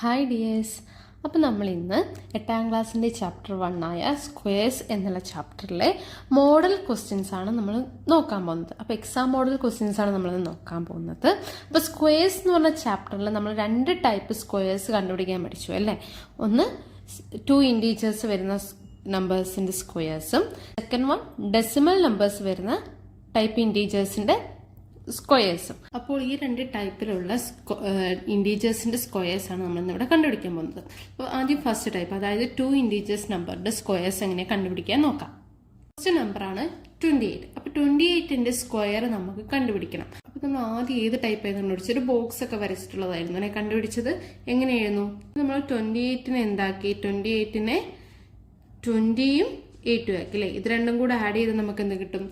Hi dears. അപ്പോൾ നമ്മൾ ഇന്ന് 8ാം ക്ലാസ്സിൻ്റെ ചാപ്റ്റർ 1 ആയ സ്ക്വയേഴ്സ് എന്നുള്ള ചാപ്റ്ററിലെ മോഡൽ ക്വസ്റ്റ്യൻസ് ആണ് നമ്മൾ നോക്കാൻ പോകുന്നത്. അപ്പോൾ എക്സാം മോഡൽ ക്വസ്റ്റ്യൻസ് ആണ് നമ്മൾ നോക്കാൻ പോകുന്നത്. അപ്പോൾ സ്ക്വയേഴ്സ് എന്ന് പറഞ്ഞ ചാപ്റ്ററിൽ നമ്മൾ 2 ടൈപ്പ് സ്ക്വയേഴ്സ് കണ്ടുപിടിക്കാൻ പഠിച്ചു അല്ലേ. ഒന്ന് 2 ഇൻറ്റീജേഴ്സ് വരുന്ന നമ്പേഴ്സിൻ്റെ സ്ക്വയേഴ്സും സെക്കൻഡ് വൺ ഡെസിമൽ നമ്പേഴ്സ് വരുന്ന ടൈപ്പ് ഇൻറ്റീജേഴ്സിൻ്റെ സ്ക്വയേഴ്സും. അപ്പോൾ ഈ 2 ടൈപ്പിലുള്ള ഇൻറ്റീജേഴ്സിന്റെ സ്ക്വയേഴ്സ് ആണ് നമ്മൾ ഇന്നിവിടെ കണ്ടുപിടിക്കാൻ പോകുന്നത്. അപ്പോൾ ആദ്യം ഫസ്റ്റ് ടൈപ്പ്, അതായത് 2 ഇൻറ്റീജേഴ്സ് നമ്പറിന്റെ സ്ക്വയേഴ്സ് എങ്ങനെ കണ്ടുപിടിക്കാൻ നോക്കാം. ഫസ്റ്റ് നമ്പർ ആണ് 28. അപ്പോൾ 28ന്റെ സ്ക്വയർ നമുക്ക് കണ്ടുപിടിക്കണം. അപ്പോൾ നമ്മൾ ആദ്യം ഏത് ടൈപ്പ് ആയിരുന്നു കണ്ടുപിടിച്ചത്? ഒരു ബോക്സ് ഒക്കെ വരച്ചിട്ടുള്ളതായിരുന്നു അല്ലെ കണ്ടുപിടിച്ചത്. എങ്ങനെയായിരുന്നു? നമ്മൾ 28നെ എന്താക്കി? 28നെ 20യും 8ഉം ആക്കി അല്ലേ. ഇത് രണ്ടും കൂടെ ആഡ് ചെയ്ത് നമുക്ക് എന്ത് കിട്ടും?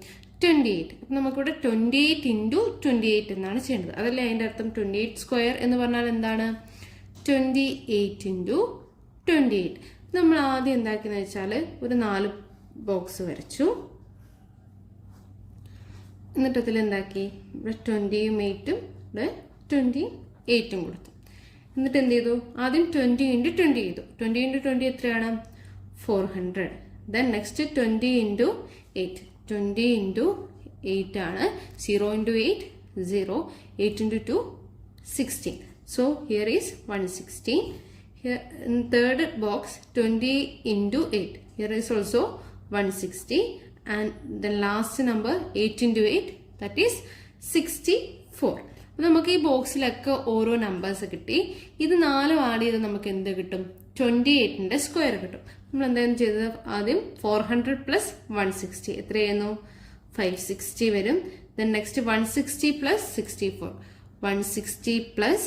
28. അപ്പം നമുക്കിവിടെ 28 × 28 എന്നാണ് ചെയ്യേണ്ടത്. അതല്ലേ അതിൻ്റെ അർത്ഥം. 28 സ്ക്വയർ എന്ന് പറഞ്ഞാൽ എന്താണ്? 28 × 28. നമ്മൾ ആദ്യം എന്താക്കിയെന്ന് വെച്ചാൽ ഒരു 4 ബോക്സ് വരച്ചു. എന്നിട്ട് അതിൽ എന്താക്കി? ഇവിടെ 20യും 8ഉം ഇവിടെ 20യും 8ഉം കൊടുത്തു. എന്നിട്ട് എന്ത് ചെയ്തു? ആദ്യം 20 × 20 ചെയ്തു. 20 × 20 എത്രയാണ്? 400. Then next 20 × 8. 20 × 8 ആണ്. 0 × 8 0. 8 × 2 16. So here is 160. Here in third box 20 × 8. Here is also 160. And the last number 8 × 8, that is 64. നമുക്ക് ഈ ബോക്സിലൊക്കെ ഓരോ നമ്പേഴ്സ് കിട്ടി. ഇത് 4 ആഡ് ചെയ്ത് നമുക്ക് എന്ത് കിട്ടും? 28ന്റെ സ്ക്വയർ കിട്ടും. നമ്മൾ എന്തായാലും ചെയ്തത് ആദ്യം 400 + 160 എത്രയായിരുന്നു? 560 വരും. Then next 160 + 64. 160 +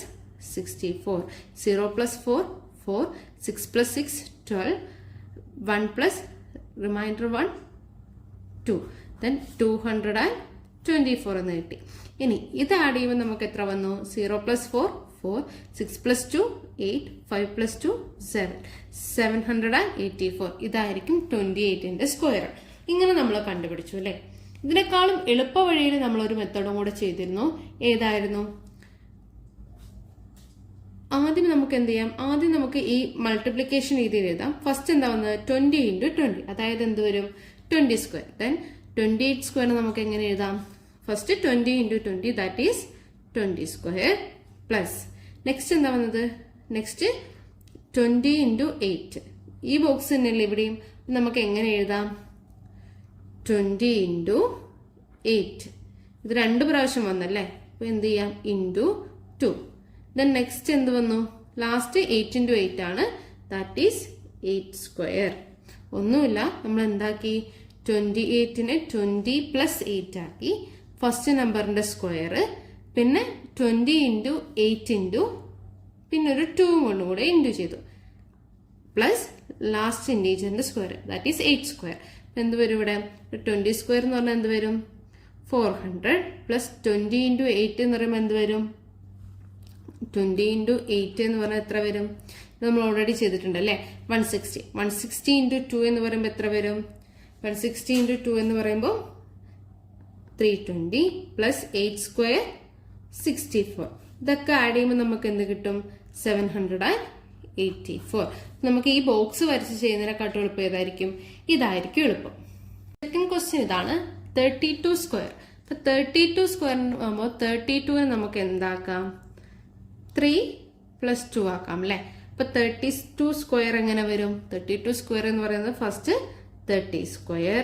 64. 0 + 4 4. 6 + 6 12. 1 + റിമൈൻഡർ 1 2. ദെൻ 224 എന്ന് കിട്ടി. ഇനി ഇത് ആഡ് ചെയ്യുമ്പോൾ നമുക്ക് എത്ര വന്നു? 0 + 4 4. 6 + 2 8. 5 + 2 7. 784. ഇതായിരിക്കും 28ന്റെ സ്ക്വയർ. ഇങ്ങനെ നമ്മൾ കണ്ടുപിടിച്ചു അല്ലേ. ഇതിനേക്കാളും എളുപ്പ വഴിയിൽ നമ്മൾ ഒരു മെത്തേഡും കൂടെ ചെയ്തിരുന്നു. ഏതായിരുന്നു? ആദ്യം നമുക്ക് എന്ത് ചെയ്യാം? ആദ്യം നമുക്ക് ഈ മൾട്ടിപ്ലിക്കേഷൻ രീതിയിൽ എഴുതാം. ഫസ്റ്റ് എന്താ വന്നത്? 20 × 20. അതായത് എന്ത് വരും? 20 സ്ക്വയർ. ദെൻ 28 സ്ക്വയർ നമുക്ക് എങ്ങനെ എഴുതാം? First 20 × 20, that is 20 square plus next എന്താ വന്നത്? നെക്സ്റ്റ് 20 × 8. ഈ ബോക്സ് തന്നെയല്ലേ ഇവിടെയും. നമുക്ക് എങ്ങനെ എഴുതാം? 20 × 8. ഇത് 2 പ്രാവശ്യം വന്നല്ലേ. അപ്പൊ എന്ത് ചെയ്യാം? × 2. ദെൻ നെക്സ്റ്റ് എന്ത് വന്നു? ലാസ്റ്റ് 8 × 8 ആണ്. That is 8 square. ഒന്നുമില്ല, നമ്മൾ എന്താക്കി? 28നെ 20 + 8 ആക്കി. ഫസ്റ്റ് നമ്പറിന്റെ സ്ക്വയർ, പിന്നെ 20 × 8 പിന്നെ ഒരു 2 കൊണ്ടും കൂടെ ഇൻറ്റു ചെയ്തു. പ്ലസ് ലാസ്റ്റ് ഇൻറ്റീജറിന്റെ സ്ക്വയർ, ദാറ്റ് ഈസ് 8 സ്ക്വയർ. എന്ത് വരും ഇവിടെ? 20 സ്ക്വയർ എന്ന് പറഞ്ഞാൽ എന്ത് വരും? 400 പ്ലസ് 20 × 8 എന്ന് പറയുമ്പോൾ എന്ത് വരും? 20 × 8 എന്ന് പറഞ്ഞാൽ എത്ര വരും? ഇത് നമ്മൾ ഓൾറെഡി ചെയ്തിട്ടുണ്ട് അല്ലേ. 160. 160 × 2 എന്ന് പറയുമ്പോൾ എത്ര വരും? 160 × 2 എന്ന് പറയുമ്പോൾ 320 പ്ലസ് 8 സ്ക്വയർ 64. ഇതൊക്കെ ആഡ് ചെയ്യുമ്പോൾ നമുക്ക് എന്ത് കിട്ടും? 784. നമുക്ക് ഈ ബോക്സ് വരച്ച് ചെയ്യുന്നതിനെക്കാട്ടും എളുപ്പം ഏതായിരിക്കും? ഇതായിരിക്കും എളുപ്പം. സെക്കൻഡ് ക്വസ്റ്റ്യൻ ഇതാണ്, 32 സ്ക്വയർ. അപ്പൊ 32 സ്ക്വയർ ആകുമ്പോൾ 32നെ നമുക്ക് എന്താക്കാം? 3 + 2 ആക്കാം അല്ലെ. അപ്പൊ 32 സ്ക്വയർ എങ്ങനെ വരും? 32 സ്ക്വയർ എന്ന് പറയുന്നത് ഫസ്റ്റ് 30 സ്ക്വയർ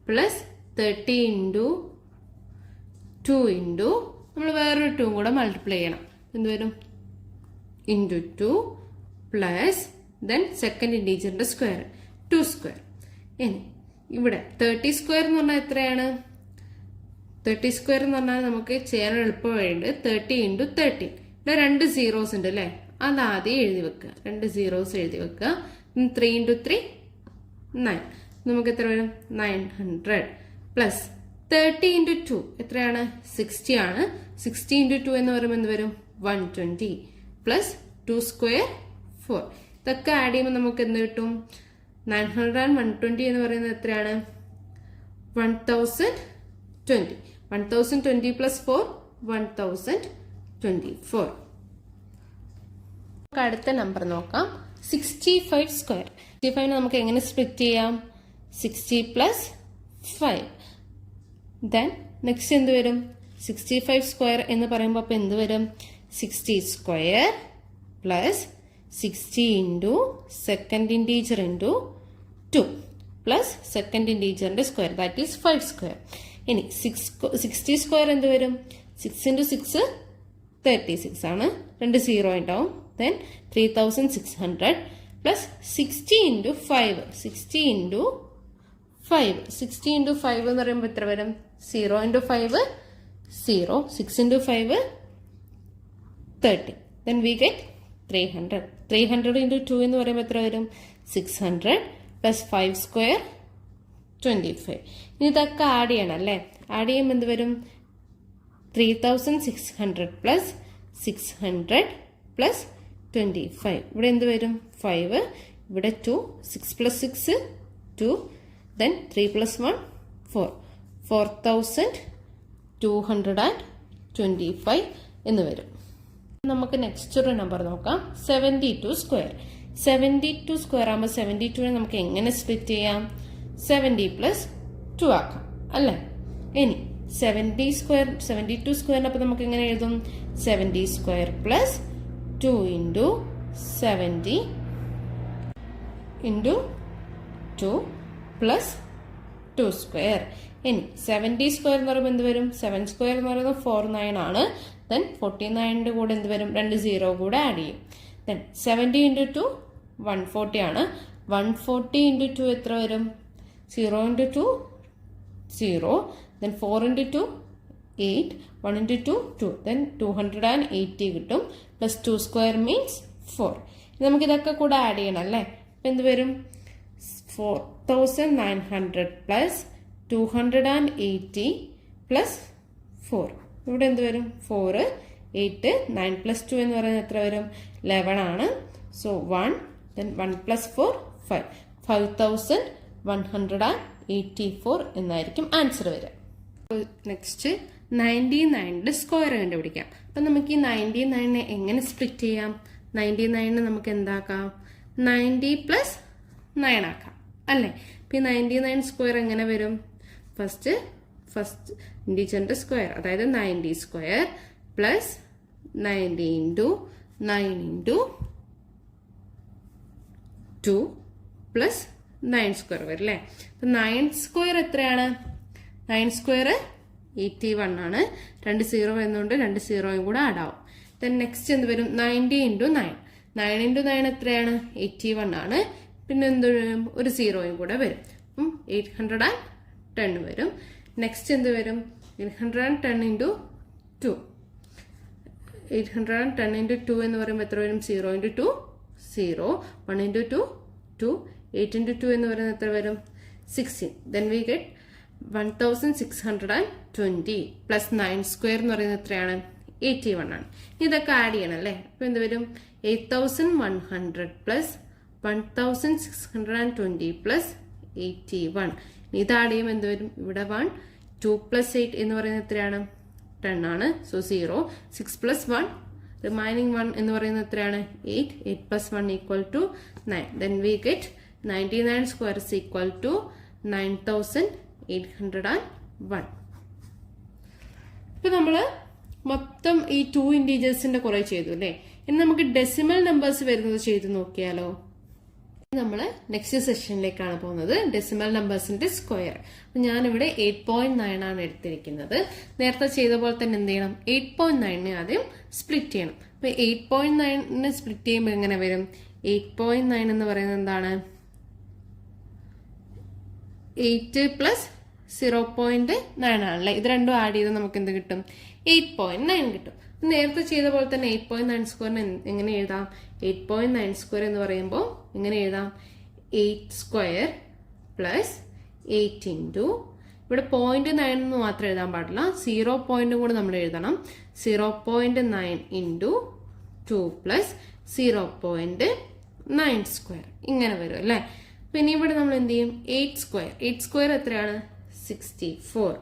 പ്ലസ് 30 × 2 × നമ്മൾ വേറൊരു 2 കൂടെ മൾട്ടിപ്ലൈ ചെയ്യണം. എന്ത് വരും? × 2 പ്ലസ് ദെൻ സെക്കൻഡ് ഇൻറ്റീജറിന്റെ സ്ക്വയർ 2 സ്ക്വയർ. ഇനി ഇവിടെ 30 സ്ക്വയർ എന്ന് പറഞ്ഞാൽ എത്രയാണ്? 30 സ്ക്വയർ എന്ന് പറഞ്ഞാൽ നമുക്ക് ചെയ്യാൻ എളുപ്പ വഴിയുണ്ട്. 30 × 13. ഇവിടെ 2 സീറോസ് ഉണ്ട് അല്ലേ. അതാദ്യം എഴുതി വെക്കുക. 2 സീറോസ് എഴുതി വെക്കുക. 3 × 3 9. നമുക്ക് എത്ര വരും? 900 പ്ലസ് 30 × 2 എത്രയാണ്? 60 ആണ്. 60 × 2 എന്ന് പറയുമ്പോൾ എന്ത് വരും? 120 പ്ലസ് 2 സ്ക്വയർ 4. ഇതൊക്കെ ആഡ് ചെയ്യുമ്പോൾ നമുക്ക് എന്ത് കിട്ടും? 900 and 120 എന്ന് പറയുന്നത് എത്രയാണ്? 1020. 1020 + 4 1024. അടുത്ത നമ്പർ നോക്കാം. 65 സ്ക്വയർ. 65 നമുക്ക് എങ്ങനെ സ്പ്ലിറ്റ് ചെയ്യാം? 60 പ്ലസ് 5. ദെൻ നെക്സ്റ്റ് എന്ത് വരും? 65 സ്ക്വയർ എന്ന് പറയുമ്പോൾ അപ്പോൾ എന്ത് വരും? 60 square plus 60 into second integer into 2 plus second ഇൻറ്റീജറിന്റെ സ്ക്വയർ, ദാറ്റ് ഈസ് 5 സ്ക്വയർ. ഇനി 60 സ്ക്വയർ എന്ത് വരും? 6 ഇൻറ്റു 6 36 ആണ്, 2 0 ഉണ്ടാവും. Then 3600 plus 60 into 5. 60 into 5. 60 into 5 എന്ന് പറയുമ്പോൾ എത്ര വരും? 0 into 5 0. 6 into 5 30. Then we get 300. 300 into 2 എന്ന് പറയുമ്പോൾ എത്ര വരും? 600 പ്ലസ് 5 സ്ക്വയർ 25. ഇനി ഇതൊക്കെ ആഡ് ചെയ്യണം അല്ലേ? ആഡ് ചെയ്യുമ്പോൾ എന്ത് വരും? 3600 പ്ലസ് 600 പ്ലസ് 25. ഇവിടെ എന്ത് വരും? 5. ഇവിടെ 2. 6 പ്ലസ് 6 2. Then 3 plus 1 4. 4225 എന്ന് വരും. നമുക്ക് നെക്സ്റ്റ് ഒരു നമ്പർ നോക്കാം. 72 സ്ക്വയർ. 72 സ്ക്വയർ ആകുമ്പോൾ 72 നമുക്ക് എങ്ങനെ സ്പ്ലിറ്റ് ചെയ്യാം? 70 പ്ലസ് 2 ആക്കാം അല്ലേ? ഇനി 72 സ്ക്വയറിന് അപ്പോൾ നമുക്ക് എങ്ങനെ എഴുതും? 70 square plus 2 into 70 into 2 plus 2 square. ഇനി 70 സ്ക്വയർ എന്ന് പറയുമ്പോൾ എന്ത് വരും? 7 സ്ക്വയർ എന്ന് പറയുന്നത് 49 ആണ്. ദെൻ 49ന്റെ കൂടെ എന്ത് വരും? 2 0 കൂടെ ആഡ് ചെയ്യും. ദെൻ 70 ഇൻറ്റു 2 140 ആണ്. 140 ഇൻറ്റു 2 എത്ര വരും? 0 into 2 0. Then 4 into 2 8. 1 into 2 2. Then 280 കിട്ടും. Plus 2 square means 4. നമുക്കിതൊക്കെ കൂടെ ആഡ് ചെയ്യണം അല്ലേ? അപ്പം എന്ത് വരും? 4900 പ്ലസ് 280 പ്ലസ് 4. ഇവിടെ എന്ത് വരും? 4 8 9 പ്ലസ് 2 എന്ന് പറയുന്നത് എത്ര വരും? 11 ആണ്. സോ 1. Then 1 plus 4 5. 5184 എന്നായിരിക്കും ആൻസർ വരിക. നെക്സ്റ്റ് 99ന്റെ സ്ക്വയർ കണ്ടുപിടിക്കാം. അപ്പം നമുക്ക് ഈ 99നെ എങ്ങനെ സ്പ്ലിറ്റ് ചെയ്യാം? 99നെ നമുക്ക് എന്താക്കാം? 90 പ്ലസ് 9 ആക്കാം അല്ലേ? ഇപ്പം ഈ 99 സ്ക്വയർ എങ്ങനെ വരും? ഫസ്റ്റ് ഇൻറ്റീജറിന്റെ സ്ക്വയർ, അതായത് 90 square plus 90 into 9 into 2 plus 9 square വരും അല്ലേ? അപ്പം 9 സ്ക്വയർ എത്രയാണ്? 9 സ്ക്വയർ 81 ആണ്. 2 0 വരുന്നുണ്ട്, 2 0 കൂടെ ആഡ് ആവും. ദെൻ നെക്സ്റ്റ് എന്ത് വരും? 90 ഇൻറ്റു 9. 9 ഇൻറ്റു 9 എത്രയാണ്? 81 ആണ്. പിന്നെ എന്ത് വരും? ഒരു 0 കൂടെ വരും. അപ്പം 810 വരും. നെക്സ്റ്റ് എന്ത് വരും? 810 ഇൻറ്റു 2. 810 ഇൻറ്റു 2 എന്ന് പറയുമ്പോൾ എത്ര വരും? 0 ഇൻറ്റു 2 0. 1 ഇൻറ്റു 2 2. 8 ഇൻറ്റു 2 എന്ന് പറയുന്നത് എത്ര വരും? 16. Then we get 1620 plus 9 square എന്ന് പറയുന്നത് എത്രയാണ്? 81 ആണ്. ഇതൊക്കെ ആഡ് ചെയ്യണം അല്ലേ? അപ്പോൾ എന്ത് വരും? 8100 പ്ലസ് 1620 പ്ലസ് 81. ഇത് ആഡ് ചെയ്യുമ്പോൾ എന്ത് വരും? ഇവിടെ 1 2 പ്ലസ് 8 എന്ന് പറയുന്നത് എത്രയാണ്? 10 ആണ്. സോ 0. 6 പ്ലസ് 1 റിമൈനിങ് 1 എന്ന് പറയുന്നത് എത്രയാണ്? 8. 8 plus 1 equal to 9. Then we get 99 square is equal to 9801. ഇപ്പൊ നമ്മള് മൊത്തം ഈ 2 ഇന്റീജേഴ്സിന്റെ കുറെ ചെയ്തു അല്ലേ? ഇനി നമുക്ക് ഡെസിമൽ നമ്പേഴ്സ് വരുന്നത് ചെയ്ത് നോക്കിയാലോ? നമ്മള് നെക്സ്റ്റ് സെഷനിലേക്കാണ് പോകുന്നത്. ഡെസിമൽ നമ്പേഴ്സിന്റെ സ്ക്വയർ. അപ്പൊ ഞാനിവിടെ 8.9 ആണ് എടുത്തിരിക്കുന്നത്. നേരത്തെ ചെയ്ത പോലെ തന്നെ എന്ത് ചെയ്യണം? 8.9നെ ആദ്യം സ്പ്ലിറ്റ് ചെയ്യണം. അപ്പൊ 8.9നെ സ്പ്ലിറ്റ് ചെയ്യുമ്പോൾ എങ്ങനെ വരും? 8.9 എന്ന് പറയുന്നത് എന്താണ്? 8 പ്ലസ് 0.9 ആണല്ലേ? ഇത് രണ്ടും ആഡ് ചെയ്ത് നമുക്ക് എന്ത് കിട്ടും? 8.9 കിട്ടും. നേരത്തെ ചെയ്ത പോലെ തന്നെ 8.9 സ്ക്വയറിന് എങ്ങനെ എഴുതാം? 8.9 സ്ക്വയർ എന്ന് പറയുമ്പോൾ എങ്ങനെ എഴുതാം? 8 സ്ക്വയർ പ്ലസ് 8 ഇൻറ്റു ഇവിടെ 0.9 എന്ന് മാത്രം എഴുതാൻ പാടില്ല, 0 പോയിന്റും കൂടെ നമ്മൾ എഴുതണം. 0.9 ഇൻറ്റു 2 പ്ലസ് 0.9 സ്ക്വയർ ഇങ്ങനെ വരും അല്ലേ? പിന്നെ ഇവിടെ നമ്മൾ എന്ത് ചെയ്യും? 8 സ്ക്വയർ. 8 സ്ക്വയർ എത്രയാണ്? 64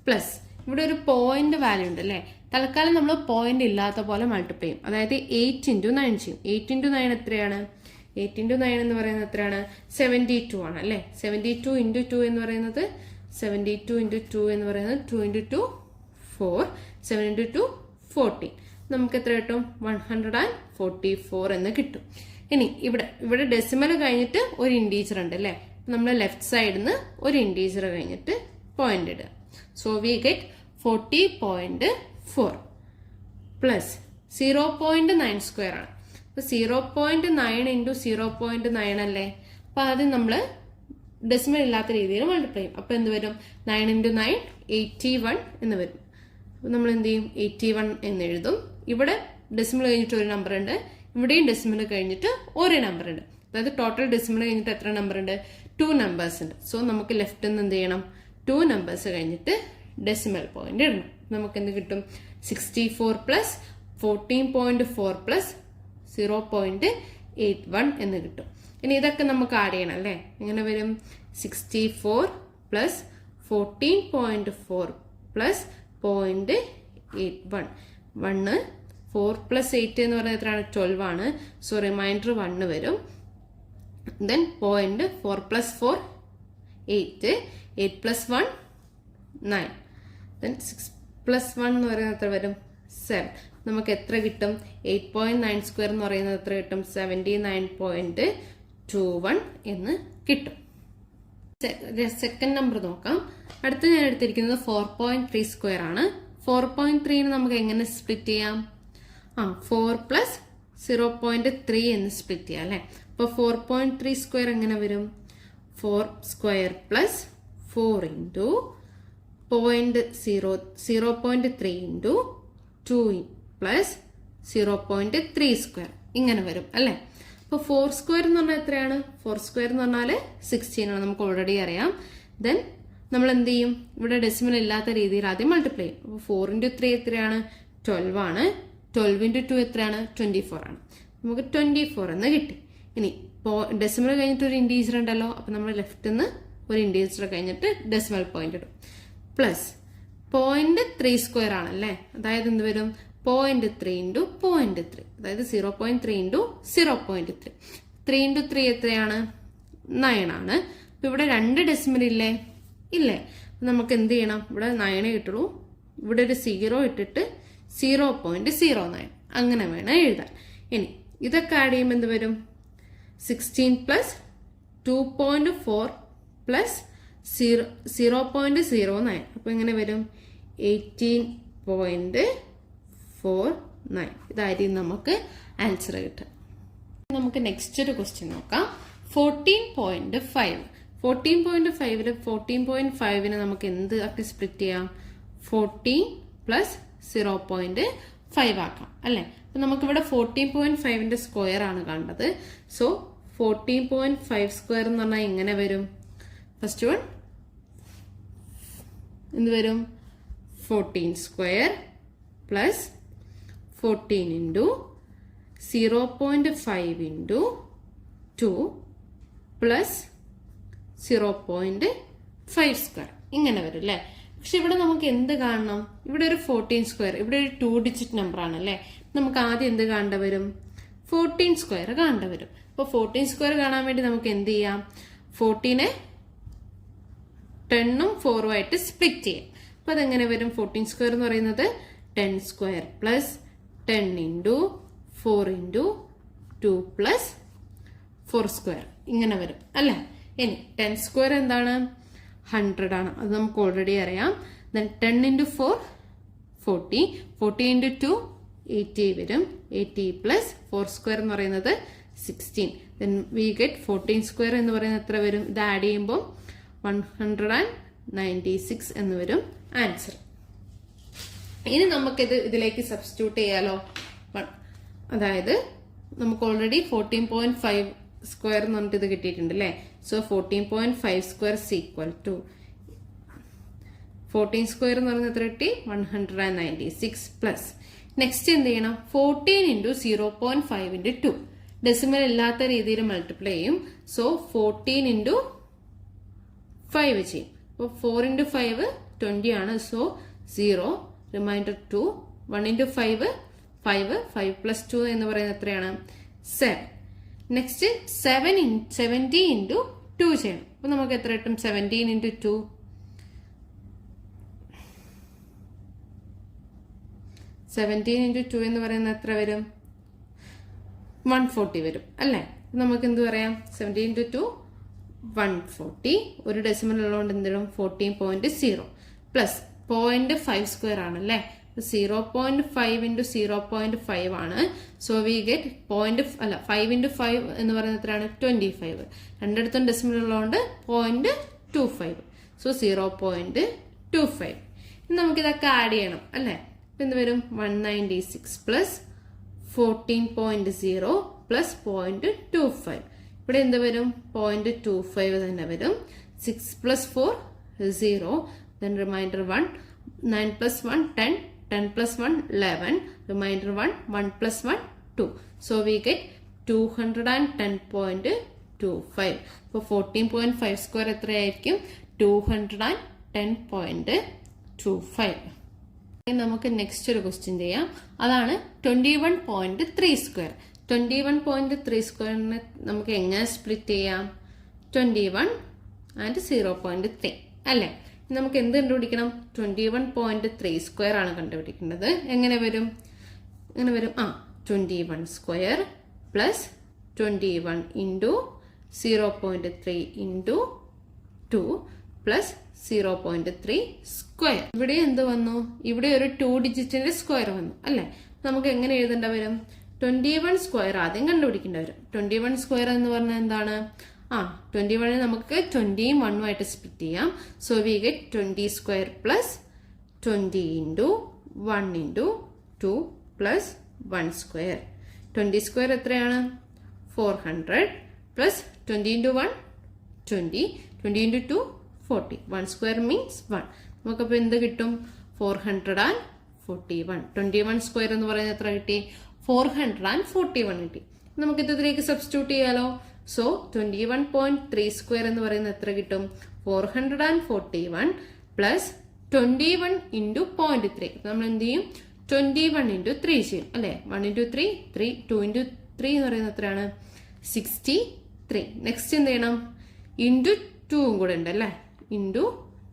പ്ലസ് ഇവിടെ ഒരു പോയിന്റ് വാല്യൂ ഉണ്ട് അല്ലേ? തൽക്കാലം നമ്മൾ പോയിന്റ് ഇല്ലാത്ത പോലെ മൾട്ടിപ്ലൈ ചെയ്യും. അതായത് 8 × 9 ചെയ്യും. 8 × 9 എത്രയാണ്? 8 × 9 എന്ന് പറയുന്നത് എത്രയാണ്? 72 ആണ് അല്ലേ? 72 × 2 എന്ന് പറയുന്നത് 72 × 2 എന്ന് പറയുന്നത് 2 × 2 4, 7 × 2 14. നമുക്ക് എത്ര കിട്ടും? 144 എന്ന് കിട്ടും. ഇനി ഇവിടെ ഡെസിമൽ കഴിഞ്ഞിട്ട് ഒരു ഇൻറ്റീജർ ഉണ്ട് അല്ലേ? നമ്മൾ ലെഫ്റ്റ് സൈഡിൽ നിന്ന് ഒരു ഇൻറ്റീജർ കഴിഞ്ഞിട്ട് പോയിന്റ് ഇടുക. സോ വി ഗെറ്റ് 40.4 പ്ലസ് 0.9² ആണ്. അപ്പൊ 0.9 × 0.9 അല്ലേ? അപ്പൊ ആദ്യം നമ്മൾ ഡെസിമൽ ഇല്ലാത്ത രീതിയിൽ മൾട്ടിപ്ലൈ ചെയ്യും. അപ്പൊ എന്ത് വരും? 9 × 9 81 എന്ന് വരും. അപ്പൊ നമ്മൾ എന്ത് ചെയ്യും? 81 എന്ന് എഴുതും. ഇവിടെ ഡെസിമൽ കഴിഞ്ഞിട്ട് ഒരു നമ്പർ ഉണ്ട്, ഇവിടെയും ഡെസിമൽ കഴിഞ്ഞിട്ട് ഒരു നമ്പർ ഉണ്ട്. അതായത് ടോട്ടൽ ഡെസിമൽ കഴിഞ്ഞിട്ട് എത്ര നമ്പർ ഉണ്ട്? 2 നമ്പേഴ്സ് ഉണ്ട്. സോ നമുക്ക് ലെഫ്റ്റ് നിന്ന് എന്ത് ചെയ്യണം? 2 നമ്പേഴ്സ് കഴിഞ്ഞിട്ട് ഡെസിമൽ പോയിന്റ് ഇടണം. നമുക്ക് എന്ത് കിട്ടും? 64 പ്ലസ് 14.4 പ്ലസ് 0.81 എന്ന് കിട്ടും. ഇനി ഇതൊക്കെ നമുക്ക് ആഡ് ചെയ്യണം അല്ലേ? എങ്ങനെ വരും? 64 പ്ലസ് 14.4 പ്ലസ് 0.81. 1 4 പ്ലസ് 8 എന്ന് പറയുന്നത് എത്രയാണ്? 12 ആണ്. സോ റിമൈൻഡർ 1 വരും. Then 0.4 plus 4 8, 8 plus 1 9, then 6 plus 1 എന്ന് പറയുന്നത് എത്ര വരും? 7. നമുക്ക് എത്ര കിട്ടും? 8.9² എന്ന് പറയുന്നത് എത്ര കിട്ടും? 79.21 എന്ന് കിട്ടും. സെക്കൻഡ് നമ്പർ നോക്കാം. അടുത്ത ഞാൻ എടുത്തിരിക്കുന്നത് 4.3² ആണ്. 4.3 നമുക്ക് എങ്ങനെ സ്പ്ലിറ്റ് ചെയ്യാം? 4 പ്ലസ് 0.3 എന്ന് സ്പ്ലിറ്റ് ചെയ്യാം അല്ലെ? അപ്പൊ 4.3² എങ്ങനെ വരും? 4² പ്ലസ് 4 ഇൻറ്റു 0.3 ഇൻറ്റു 2 പ്ലസ് 0.3² ഇങ്ങനെ വരും അല്ലെ? അപ്പൊ 4² എന്ന് പറഞ്ഞാൽ എത്രയാണ്? 4² എന്ന് പറഞ്ഞാൽ 16 ആണ്, നമുക്ക് ഓൾറെഡി അറിയാം. ദെൻ നമ്മൾ എന്ത് ചെയ്യും? ഇവിടെ ഡെസിമൽ ഇല്ലാത്ത രീതിയിൽ ആദ്യം മൾട്ടിപ്ലൈ ചെയ്യും. അപ്പോൾ 4 × 3 എത്രയാണ്? 12 ആണ്. 12 × 2 എത്രയാണ്? 24 ആണ്. നമുക്ക് 24 എന്ന് കിട്ടി. ഇനി ഡെസിമൽ കഴിഞ്ഞിട്ട് ഒരു ഇൻറ്റീജർ ഉണ്ടല്ലോ, അപ്പൊ നമ്മൾ ലെഫ്റ്റ് നിന്ന് ഒരു ഇൻറ്റീജർ കഴിഞ്ഞിട്ട് ഡെസിമൽ പോയിന്റ് ഇടും. പ്ലസ് 0.3² ആണല്ലേ? അതായത് എന്ത് വരും? 0.3 × 0.3, അതായത് 0.3 × 0.3. 3 × 3 എത്രയാണ്? 9 ആണ്. അപ്പൊ ഇവിടെ 2 ഡെസിമൽ ഇല്ലേ? ഇല്ലേ? നമുക്ക് എന്ത് ചെയ്യണം? ഇവിടെ 9 കിട്ടുള്ളൂ. ഇവിടെ ഒരു 0 ഇട്ടിട്ട് 0.09 അങ്ങനെ വേണം എഴുതാൻ. ഇനി ഇതൊക്കെ ആഡ് ചെയ്യുമ്പോൾ എന്ത് വരും? 16 പ്ലസ് 2.4 പ്ലസ് 0.09. അപ്പൊ എങ്ങനെ വരും? 18.49. ഇതായിരിക്കും നമുക്ക് ആൻസർ കിട്ടുക. നമുക്ക് നെക്സ്റ്റ് ഒരു ക്വസ്റ്റ്യൻ നോക്കാം. 14.5. 14.5 14.5 നമുക്ക് എന്ത് ആക്കി സ്പ്ലിറ്റ് ചെയ്യാം? 14 പ്ലസ് 0.5 ആക്കാം അല്ലെ? അപ്പൊ നമുക്കിവിടെ 14.5 സ്ക്വയർ ആണ് കണ്ടത്. സോ 14.5² എന്ന് പറഞ്ഞാൽ എങ്ങനെ വരും? ഫസ്റ്റ് വൺ എന്ത് വരും? 14² പ്ലസ് 14 ഇൻറ്റു 0.5 ഇൻറ്റു 2 പ്ലസ് 0.5² ഇങ്ങനെ വരും അല്ലേ? പക്ഷെ ഇവിടെ നമുക്ക് എന്ത് കാണണം? ഇവിടെ ഒരു 14², ഇവിടെ ഒരു 2 ഡിജിറ്റ് നമ്പർ ആണ് അല്ലേ? നമുക്ക് ആദ്യം എന്ത് കാണേണ്ട വരും? 14² കാണേണ്ട വരും. അപ്പൊ 14² കാണാൻ വേണ്ടി നമുക്ക് എന്ത് ചെയ്യാം? 14നെ 10ഉം 4ഉം ആയിട്ട് സ്പ്ലിറ്റ് ചെയ്യാം. അപ്പൊ അതെങ്ങനെ വരും? 14² എന്ന് പറയുന്നത് 10² പ്ലസ് 10 ഇൻറ്റു 4 ഇൻറ്റു 2 പ്ലസ് 4² ഇങ്ങനെ വരും അല്ലേ? ഇനി 10² എന്താണ്? 100 ആണ്. അത് നമുക്ക് ഓൾറെഡി അറിയാം. ദെൻ 10 ഇൻറ്റു 4 40, 40 ഇൻറ്റു 2 80 വരും. 80 പ്ലസ് 4² എന്ന് പറയുന്നത് 16. ദെൻ വി ഗെറ്റ് 14² എന്ന് പറയുന്നത് എത്ര വരും? ഇത് ആഡ് ചെയ്യുമ്പോൾ 196 എന്ന് വരും ആൻസർ. ഇനി നമുക്കിത് ഇതിലേക്ക് സബ്സ്റ്റിറ്റ്യൂട്ട് ചെയ്യാലോ. അതായത് നമുക്ക് ഓൾറെഡി 14.5² എന്ന് പറഞ്ഞിട്ട് ഇത് കിട്ടിയിട്ടുണ്ട് അല്ലേ? സോ 14.5² ഈക്വൽ ടു 14² എന്ന് പറയുന്നത് എത്ര കിട്ടി? 196 പ്ലസ് നെക്സ്റ്റ് എന്ത് ചെയ്യണം? 14 ഇൻറ്റു 0.5 ഇൻറ്റു 2 ഡെസിമൽ ഇല്ലാത്ത രീതിയിൽ മൾട്ടിപ്ലൈ ചെയ്യും. സോ 14 ഇൻറ്റു 5 ചെയ്യും. അപ്പോൾ 4 ഇൻറ്റു 5 20 ആണ്. സോ 0 റിമൈൻഡർ 2 1 into 5 5 5 plus 2 എന്ന് പറയുന്നത് എത്രയാണ് 7. നെക്സ്റ്റ് 70 into 2 ചെയ്യണം. അപ്പോൾ നമുക്ക് എത്ര കിട്ടും 17 into 2 17 into 2 എന്ന് പറയുന്നത് എത്ര വരും 140 വരും അല്ലേ. നമുക്ക് എന്ത് പറയാം 17 into 2 140. ഒരു ഡെസിമൽ ഉള്ളതുകൊണ്ട് എന്തിടും 14.0 പ്ലസ് 0.5 സ്ക്വയർ ആണല്ലേ. 0.5 into 0.5 ആണ്. സോ വി ഗെറ്റ് 5 into 5 എന്ന് പറയുന്നത് എത്രയാണ് 25. രണ്ടിടത്തും ഡെസിമൽ ഉള്ളതുകൊണ്ട് 0.25. സോ 0.25. നമുക്കിതൊക്കെ ആഡ് ചെയ്യണം അല്ലേ. എന്ത് വരും 196 പ്ലസ് 14.0 പ്ലസ് 0.25. ഇവിടെ എന്ത് വരും 0.25 തന്നെ വരും. 6 plus 4 0, then remainder 1, 9 plus 1 10, 10 plus 1 11, remainder 1, 1 plus 1 2. So we get 210.25. അപ്പോൾ 14.5 സ്ക്വയർ എത്രയായിരിക്കും 210.25. നമുക്ക് നെക്സ്റ്റ് ഒരു ക്വസ്റ്റ്യൻ ചെയ്യാം. അതാണ് 21.3 സ്ക്വയർ. 21.3 സ്ക്വയറിനെ നമുക്ക് എങ്ങനെ സ്പ്ലിറ്റ് ചെയ്യാം 21 and 0.3 അല്ലേ. നമുക്ക് എന്ത് കണ്ടുപിടിക്കണം 21.3 സ്ക്വയർ ആണ് കണ്ടുപിടിക്കേണ്ടത്. എങ്ങനെ വരും 21 square plus 21 into 0.3 into 2 plus 0.3 square. ഇവിടെ എന്ത് വന്നു ഇവിടെ ഒരു 2 ഡിജിറ്റിന്റെ സ്ക്വയർ വന്നു അല്ലേ. നമുക്ക് എങ്ങനെ എഴുതേണ്ട വരും 21 സ്ക്വയർ ആദ്യം കണ്ടുപിടിക്കേണ്ടി വരും. 21 സ്ക്വയർ എന്ന് പറഞ്ഞാൽ എന്താണ് 21 നമുക്ക് 20യും 1ഉം ആയിട്ട് സ്പ്ലിറ്റ് ചെയ്യാം. So we get 20 square plus 20 into 1 into 2 plus 1 square. 20 square എത്രയാണ് 400 plus 20 into 1 20, 20 into 2 40. 1 square means 1. നമുക്കപ്പോൾ എന്ത് കിട്ടും 441. 21 സ്ക്വയർ എന്ന് പറയുന്നത് എത്ര കിട്ടി 441 കിട്ടി. നമുക്ക് ഇതിലേക്ക് സബ്സ്റ്റിറ്റ്യൂട്ട് ചെയ്യാലോ. സോ 21.3 സ്ക്വയർ എന്ന് പറയുന്നത് എത്ര കിട്ടും 441 പ്ലസ് 21 ഇൻറ്റു 0.3. നമ്മൾ എന്ത് ചെയ്യും 21 ഇൻറ്റു 3 ചെയ്യും അല്ലെ. 1 ഇൻറ്റു 3 3, 2 ഇൻറ്റു 3 എന്ന് പറയുന്നത് എത്രയാണ് 63. നെക്സ്റ്റ് എന്ത് ചെയ്യണം ഇൻറ്റു 2 കൂടെ ഉണ്ട് അല്ലേ ഇൻറ്റു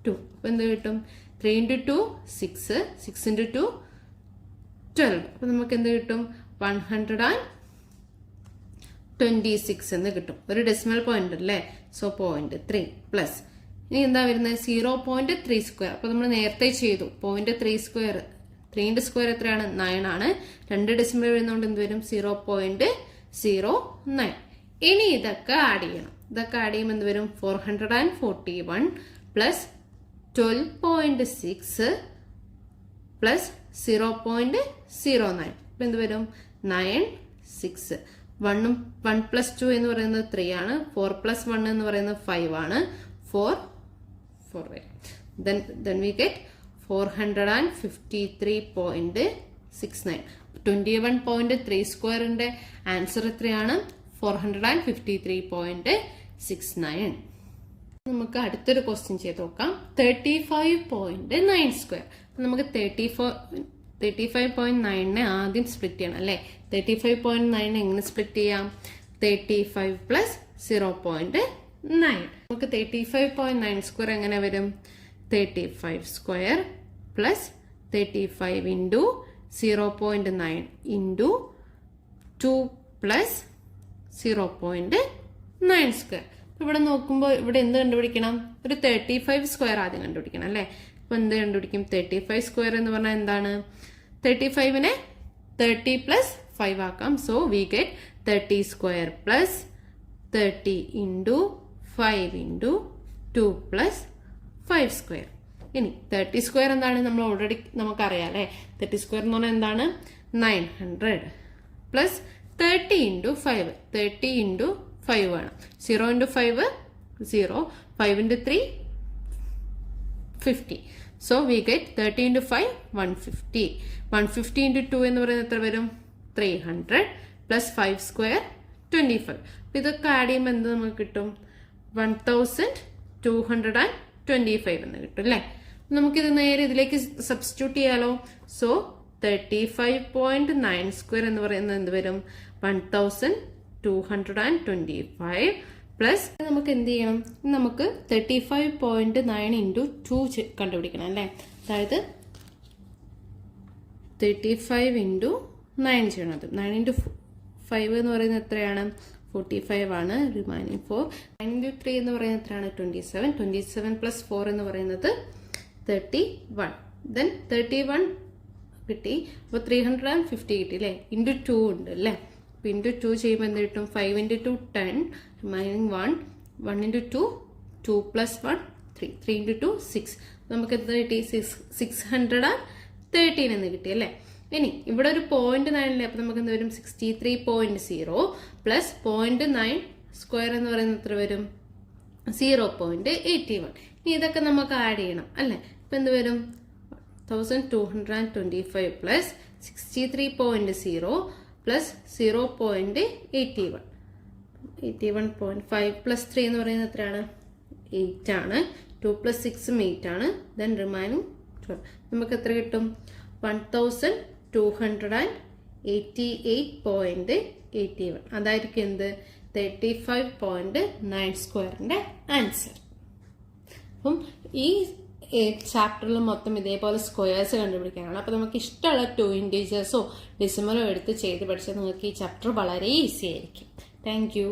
2. അപ്പൊ എന്ത് കിട്ടും 3 ഇൻറ്റു 2 6, 6 ഇൻറ്റു 2 12. അപ്പൊ നമുക്ക് എന്ത് കിട്ടും 126 എന്ന് കിട്ടും. ഒരു ഡെസിമൽ പോയിന്റ് അല്ലേ. സോ 0.3 പ്ലസ് ഇനി എന്താ വരുന്നത് 0.3 സ്ക്വയർ. അപ്പൊ നമ്മൾ നേരത്തെ ചെയ്തു 0.3 സ്ക്വയർ 3ന്റെ സ്ക്വയർ എത്രയാണ് 9 ആണ്. 2 ഡെസിമൽ വരുന്നതുകൊണ്ട് എന്ത് വരും 0.09. ഇനി ഇതൊക്കെ ആഡ് ചെയ്യണം. ഇതൊക്കെ ആഡ് ചെയ്യുമ്പോൾ എന്ത് വരും 441 പ്ലസ് 12.6 പ്ലസ് 0.09. ഇപ്പൊ എന്ത് വരും 96. 1 പ്ലസ് 2 എന്ന് പറയുന്നത് 3 ആണ്. 4 പ്ലസ് 1 എന്ന് പറയുന്നത് 5 ആണ്. 4 then we get 453.69. 21.3 സ്ക്വയറിന്റെ ആൻസർ എത്രയാണ് 453.69. നമുക്ക് അടുത്തൊരു ക്വസ്റ്റ്യൻ ചെയ്ത് നോക്കാം. 35.9 സ്ക്വയർ. നമുക്ക് 35.9 ആദ്യം സ്പ്ലിറ്റ് ചെയ്യണം അല്ലെ. 35.9 എങ്ങനെ സ്പ്ലിറ്റ് ചെയ്യാം 35 പ്ലസ് 0.9. നമുക്ക് 35.9 സ്ക്വയർ എങ്ങനെ വരും 35 square plus 35 into 0.9 into 2 plus 0.9 square. ഇവിടെ നോക്കുമ്പോൾ ഇവിടെ എന്ത് കണ്ടുപിടിക്കണം ഒരു 35 സ്ക്വയർ ആദ്യം കണ്ടുപിടിക്കണം അല്ലെ. അപ്പൊ എന്ത് കണ്ടുപിടിക്കും 35 സ്ക്വയർ എന്ന് പറഞ്ഞാൽ എന്താണ് 35നെ 30 പ്ലസ് 5 ആക്കാം. So we get 30 square plus 30 into 5 into 2 plus 5 square. ഇനി 30 സ്ക്വയർ എന്താണ് നമ്മൾ ഓൾറെഡി നമുക്കറിയാം അല്ലെ. 30 സ്ക്വയർ എന്ന് പറഞ്ഞാൽ എന്താണ് 900 പ്ലസ് 30 ഇൻറ്റു 5. 30 ഇൻറ്റു 5 വേണം. 0 into 5 0, 5 into 3 50. So we get 30 into 5 150. 150 into 2 എന്ന് പറയുന്നത് എത്ര വരും 300 പ്ലസ് 5 സ്ക്വയർ 25. ഇതൊക്കെ ആഡ് ചെയ്യുമ്പോൾ എന്ത് നമുക്ക് കിട്ടും 1225 എന്ന് കിട്ടും അല്ലേ. നമുക്കിത് നേരെ ഇതിലേക്ക് സബ്സ്റ്റിറ്റ്യൂട്ട് ചെയ്യാലോ. സോ 35.9 സ്ക്വയർ എന്ന് പറയുന്നത് എന്ത് വരും? 1225 പ്ലസ് നമുക്ക് എന്ത് ചെയ്യണം? നമുക്ക് 35.9 ഇൻറ്റു 2 കണ്ടുപിടിക്കണം അല്ലേ? അതായത് 35 ഇൻറ്റു 9 ചെയ്യണം. അത് 9 ഇൻറ്റു 5 എന്ന് പറയുന്നത് എത്രയാണ്? 45 ആണ്. റിമൈനിങ് 4. 9 ഇൻറ്റു 3 എന്ന് പറയുന്നത് എത്രയാണ്? 27. 27 പ്ലസ് 4 എന്ന് പറയുന്നത് 31. ദെൻ 31 കിട്ടി. അപ്പോൾ 350 കിട്ടി അല്ലേ? ഇൻറ്റു 2 ഉണ്ട് അല്ലേ? അപ്പോൾ ഇൻറ്റു 2 ചെയ്യുമ്പോൾ എന്ത് കിട്ടും? 5 into 2 10. Remaining 1. 1 into 2 2 plus 1 3. 3 into 2 6. നമുക്ക് എത്ര കിട്ടി? 613 എന്ന് കിട്ടി അല്ലേ? ഇനി ഇവിടെ ഒരു 0.9 അപ്പോൾ നമുക്ക് എന്ത് വരും? 63.0 പ്ലസ് 0.9 സ്ക്വയർ എന്ന് പറയുന്നത് എത്ര വരും? 0.81. ഇനി ഇതൊക്കെ നമുക്ക് ആഡ് ചെയ്യണം അല്ലേ? ഇപ്പം എന്ത് വരും? 1225 പ്ലസ് 63.0 പ്ലസ് 0.81. 81.5 പ്ലസ് 3 എന്ന് പറയുന്നത് എത്രയാണ്? 8 ആണ്. 2 പ്ലസ് 6 8 ആണ്. Then remaining 12. നമുക്ക് എത്ര കിട്ടും? 1288.81. അതായിരിക്കും എന്ത്? 35.9 സ്ക്വയറിന്റെ ആൻസർ. അപ്പം ഈ ചാപ്റ്ററിൽ മൊത്തം ഇതേപോലെ സ്ക്വയേഴ്സ് കണ്ടുപിടിക്കാനാണ്. അപ്പോൾ നമുക്ക് ഇഷ്ടമുള്ള 2 ഇൻറ്റീജേഴ്സോ ഡെസിമലോ എടുത്ത് ചെയ്ത് പഠിച്ചാൽ നിങ്ങൾക്ക് ഈ ചാപ്റ്റർ വളരെ ഈസി ആയിരിക്കും. Thank you.